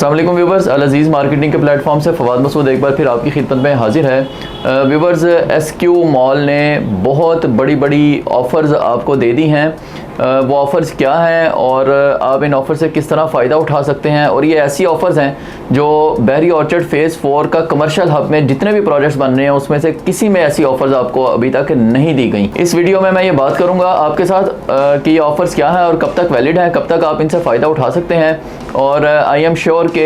अस्सलाम वालेकुम व्यूवर्स, अल अज़ीज़ मार्केटिंग के प्लेटफॉर्म से फवाद मसूद एक बार फिर आपकी खिदमत में हाजिर है। व्यूवर्स, एसक्यू मॉल ने बहुत बड़ी बड़ी ऑफ़र्स आपको दे दी हैं। वो ऑफ़र्स क्या हैं और आप इन ऑफ़र से किस तरह फ़ायदा उठा सकते हैं, और ये ऐसी ऑफ़र्स हैं जो बहरी ऑर्चर्ड फ़ेज़ 4 का कमर्शियल हब में जितने भी प्रोजेक्ट्स बन रहे हैं उसमें से किसी में ऐसी ऑफ़र्स आपको अभी तक नहीं दी गई। इस वीडियो में मैं ये बात करूँगा आपके साथ कि ये ऑफ़र्स क्या है और कब तक वैलिड है, कब तक आप इनसे फ़ायदा उठा सकते हैं। और आई एम श्योर कि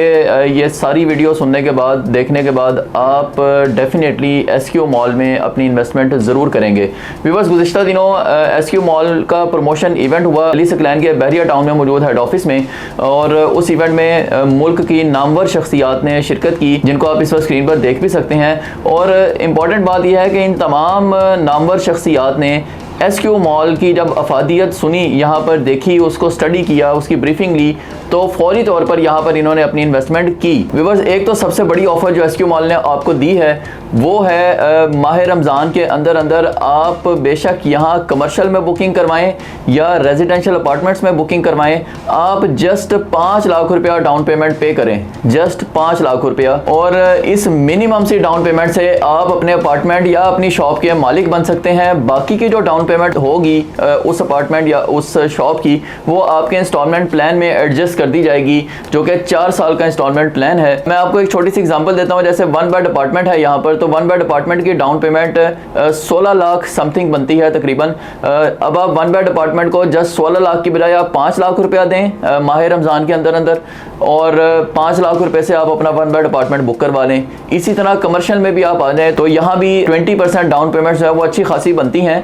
ये सारी वीडियो सुनने के बाद, देखने के बाद आप डेफिनेटली एसक्यू मॉल में अपनी इन्वेस्टमेंट ज़रूर करेंगे। व्यूअर्स, गुज़िश्ता दिनों एसक्यू मॉल का प्रमोशन इवेंट हुआ अली सकलैन के बहरिया टाउन में मौजूद हेड ऑफिस में, और उस इवेंट में मुल्क की नामवर शख्सियात ने शिरकत की, जिनको आप इस वक्त स्क्रीन पर देख भी सकते हैं। और इम्पॉर्टेंट बात यह है कि इन तमाम नामवर शख्सियात ने एसक्यू मॉल की जब अफादियत सुनी, यहाँ पर देखी, उसको स्टडी किया, उसकी ब्रीफिंग ली, तो फौरी तौर पर यहाँ पर इन्होंने अपनी इन्वेस्टमेंट की। व्यूअर्स, एक तो सबसे बड़ी ऑफ़र जो एसक्यू मॉल ने आपको दी है वो है माह रमज़ान के अंदर अंदर आप बेशक यहाँ कमर्शियल में बुकिंग करवाएं या रेजिडेंशियल अपार्टमेंट्स में बुकिंग करवाएं, आप जस्ट 5 लाख रुपया डाउन पेमेंट पे करें, जस्ट 5 लाख रुपया। और इस मिनिमम सी डाउन पेमेंट से आप अपने अपार्टमेंट या अपनी शॉप के मालिक बन सकते हैं। बाकी की जो डाउन पेमेंट होगी उस अपार्टमेंट या उस शॉप की, वो आपके इंस्टॉलमेंट प्लान में एडजस्ट कर दी जाएगी, जो कि 4 साल का इंस्टॉलमेंट प्लान है। मैं आपको एक छोटी सी एग्जांपल देता हूं। जैसे 1 बेड अपार्टमेंट है यहाँ पर, तो 1 बेड अपार्टमेंट की डाउन पेमेंट 16 लाख समथिंग बनती है तकरीबन। अब आप 1 बेड अपार्टमेंट को जस्ट 16 लाख की बजाय आप 5 लाख रुपया दें माह रमज़ान के अंदर अंदर, और 5 लाख रुपए से आप अपना 1 बेड अपार्टमेंट बुक करवा लें। इसी तरह कमर्शियल में भी आप आ जाएँ तो यहाँ भी 20% डाउन पेमेंट जो है वो अच्छी खासी बनती हैं।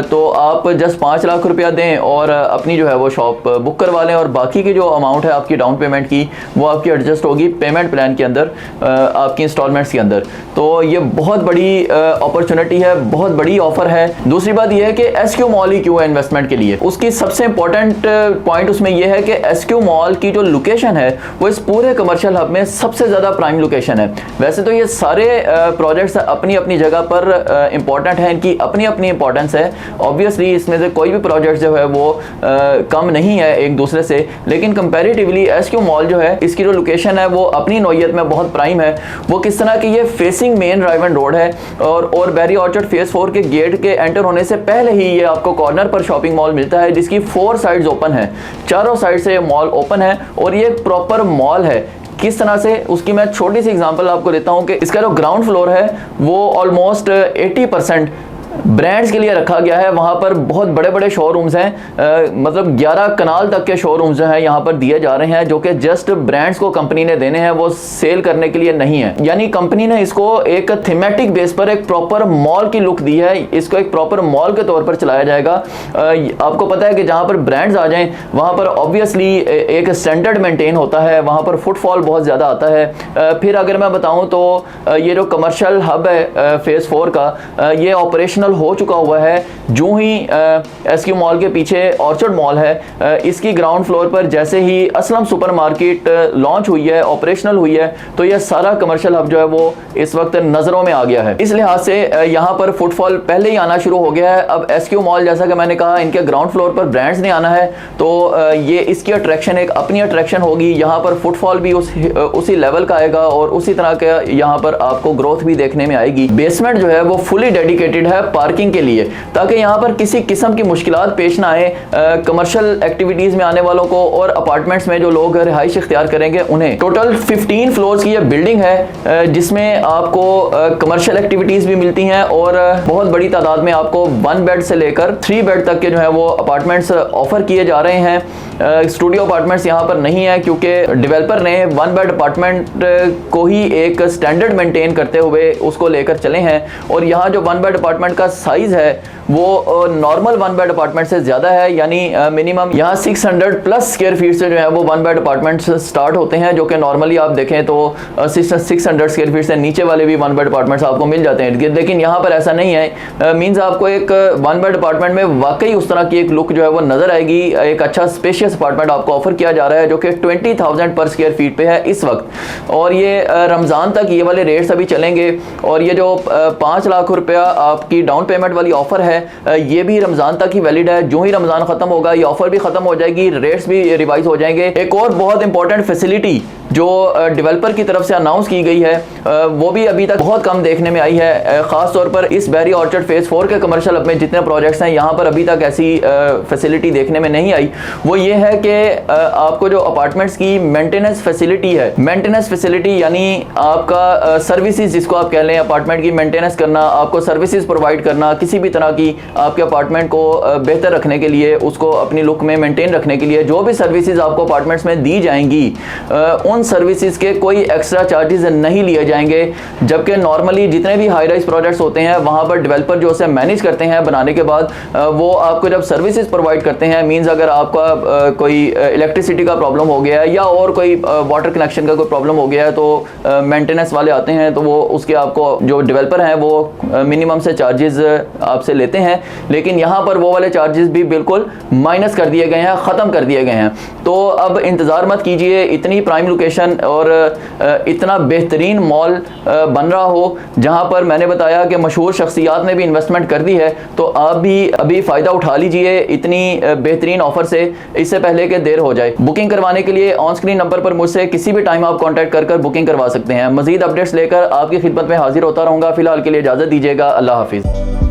तो आप जस्ट 5 लाख रुपया दें और अपनी जो है वो शॉप बुक करवा लें, और बाकी की जो अमाउंट है आपकी डाउन पेमेंट की वो आपकी एडजस्ट होगी पेमेंट प्लान के अंदर, आपकी इंस्टॉलमेंट्स के अंदर। तो ये बहुत बड़ी अपॉर्चुनिटी है, बहुत बड़ी ऑफर है। दूसरी बात यह है कि एसक्यू मॉल ही क्यों है इन्वेस्टमेंट के लिए। उसकी सबसे इंपॉर्टेंट पॉइंट उसमें यह है कि एसक्यू मॉल की जो लोकेशन है वो इस पूरे कमर्शियल हब में सबसे ज़्यादा प्राइम लोकेशन है। वैसे तो ये सारे प्रोजेक्ट्स अपनी अपनी जगह पर इंपॉर्टेंट हैं, इनकी अपनी अपनी इंपॉर्टेंस है। ऑब्वियसली इसमें से कोई भी प्रोजेक्ट जो है वो कम नहीं है एक दूसरे से, लेकिन कंपैरेटिवली एसक्यू मॉल जो है इसकी जो लोकेशन है वो अपनी नौयत में बहुत प्राइम है। वो किस तरह की, ये facing main drive and road है, और बहरी ऑर्चर्ड फेज 4 के गेट के एंटर होने से पहले ही ये आपको कॉर्नर पर शॉपिंग मॉल मिलता है, जिसकी 4 साइड्स ओपन है, चारों साइड से ये मॉल ओपन है, और ये एक प्रॉपर मॉल है। किस तरह से, उसकी मैं छोटी सी एग्जांपल आपको देता हूं कि इसका जो ग्राउंड फ्लोर है वो ऑलमोस्ट 80% ब्रांड्स के लिए रखा गया है। वहाँ पर बहुत बड़े बड़े शोरूम्स हैं, मतलब 11 कनाल तक के शोरूम्स जो हैं यहाँ पर दिए जा रहे हैं, जो कि जस्ट ब्रांड्स को कंपनी ने देने हैं, वो सेल करने के लिए नहीं है। यानी कंपनी ने इसको एक थीमेटिक बेस पर एक प्रॉपर मॉल की लुक दी है, इसको एक प्रॉपर मॉल के तौर पर चलाया जाएगा। आपको पता है कि जहाँ पर ब्रांड्स आ जाएं वहाँ पर ऑब्वियसली एक स्टैंडर्ड मेंटेन होता है, वहाँ पर फुटफॉल बहुत ज़्यादा आता है। फिर अगर मैं बताऊँ तो ये जो कमर्शियल हब है फेज़ 4 का, ये ऑपरेशनल हो चुका हुआ है। जो ही एसक्यू मॉल के पीछे ऑर्चर्ड मॉल है, इसकी ग्राउंड फ्लोर पर जैसे ही असलम सुपरमार्केट लॉन्च हुई है, ऑपरेशनल हुई है, तो यह सारा कमर्शियल हब जो है वो इस वक्त नज़रों में आ गया है। इस लिहाज से यहाँ पर फुटफॉल पहले ही आना शुरू हो गया है। अब एसक्यू मॉल, जैसा कि मैंने कहा, इनके ग्राउंड फ्लोर पर ब्रांड्स ने आना है, तो ये इसकी अट्रैक्शन एक अपनी अट्रैक्शन होगी। यहाँ पर फुटफॉल भी उसी लेवल का आएगा, और उसी तरह का यहाँ पर आपको ग्रोथ भी देखने में आएगी। बेसमेंट जो है वो फुली डेडिकेटेड है पार्किंग के लिए, ताकि यहाँ पर किसी किस्म की मुश्किलात पेश ना आए कमर्शियल एक्टिविटीज में आने वालों को, और अपार्टमेंट्स में जो लोग रिहाइश इख्तियार करेंगे उन्हें। टोटल 15 फ्लोर्स की ये बिल्डिंग है, जिसमें आपको कमर्शियल एक्टिविटीज भी मिलती हैं, और बहुत बड़ी तादाद में आपको 1 बेड से लेकर 3 बेड तक के जो है वो अपार्टमेंट्स ऑफर किए जा रहे हैं। स्टूडियो अपार्टमेंट्स यहाँ पर नहीं है, क्योंकि डेवलपर ने 1 बेड अपार्टमेंट को ही एक स्टैंडर्ड मेंटेन करते हुए उसको लेकर चले हैं। और यहाँ जो 1 बेड अपार्टमेंट का साइज है वो नॉर्मल 1 बेड अपार्टमेंट से ज़्यादा है, यानी मिनिमम यहाँ 600 प्लस स्क्वायर फीट से जो है वो 1 बेड अपार्टमेंट स्टार्ट होते हैं, जो कि नॉर्मली आप देखें तो 600 स्क्वायर फीट से नीचे वाले भी 1 बेड अपार्टमेंट्स आपको मिल जाते हैं। लेकिन यहाँ पर ऐसा नहीं है। मीन्स आपको एक 1 बेड अपार्टमेंट में वाकई उस तरह की एक लुक जो है वो नज़र आएगी। एक अच्छा स्पेशियस अपार्टमेंट आपको ऑफर किया जा रहा है, जो कि 20,000 पर स्क्वायर फीट पे है इस वक्त, और ये रमज़ान तक ये वाले रेट्स अभी चलेंगे। और ये जो 5 लाख रुपया आपकी डाउन पेमेंट वाली ऑफर है ये भी रमजान तक ही वैलिड है। जो ही रमजान खत्म होगा ये ऑफर भी खत्म हो जाएगी, रेट्स भी रिवाइज हो जाएंगे। एक और बहुत इंपॉर्टेंट फैसिलिटी जो डेवलपर की तरफ से अनाउंस की गई है वो भी अभी तक बहुत कम देखने में आई है। खास तौर पर इस बैरी ऑर्चर्ड फेज 4 के कमर्शियल हब में जितने प्रोजेक्ट्स हैं यहाँ पर अभी तक ऐसी फैसिलिटी देखने में नहीं आई। वो ये है कि आपको जो अपार्टमेंट्स की मेंटेनेंस फैसिलिटी है, मेंटेनेंस फैसिलिटी यानी आपका सर्विसेज जिसको आप कह लें, अपार्टमेंट की मेंटेनेंस करना, आपको सर्विसेज प्रोवाइड करना, किसी भी तरह की आपके अपार्टमेंट को बेहतर रखने के लिए, उसको अपनी लुक में मेंटेन रखने के लिए जो भी सर्विसेज आपको अपार्टमेंट्स में दी जाएंगी उन सर्विसेज के कोई एक्स्ट्रा चार्जेस नहीं लिए जाएंगे। जबकि नॉर्मली जितने भी हाई राइज प्रोजेक्ट्स होते हैं वहां पर डेवलपर जो उसे मैनेज करते हैं बनाने के बाद वो आपको जब सर्विसेज प्रोवाइड करते हैं, मींस अगर आपका कोई इलेक्ट्रिसिटी का प्रॉब्लम हो गया है या और कोई वाटर कनेक्शन का कोई प्रॉब्लम हो गया है तो मेंटेनेंस वाले आते हैं तो वो उसके आपको जो डेवलपर हैं वो मिनिमम से चार्जेस आपसे लेते हैं। लेकिन यहाँ पर वो वाले चार्जेस भी बिल्कुल माइनस कर दिए गए हैं, ख़त्म कर दिए गए हैं। तो अब इंतज़ार मत कीजिए इतनी प्राइम लोकेशन और इतना बेहतरीन मॉल बन रहा हो जहाँ पर मैंने बताया कि मशहूर शख्सियात ने भी इन्वेस्टमेंट कर दी है। तो आप भी अभी फ़ायदा उठा लीजिए इतनी बेहतरीन ऑफर से, इससे पहले कि देर हो जाए। बुकिंग करवाने के लिए ऑन स्क्रीन नंबर पर मुझसे किसी भी टाइम आप कॉन्टैक्ट कर बुकिंग करवा सकते हैं। मज़ीद अपडेट्स लेकर आपकी खिदमत में हाजिर होता रहूँगा। फिलहाल के लिए इजाज़त दीजिएगा। अल्लाह हाफिज़।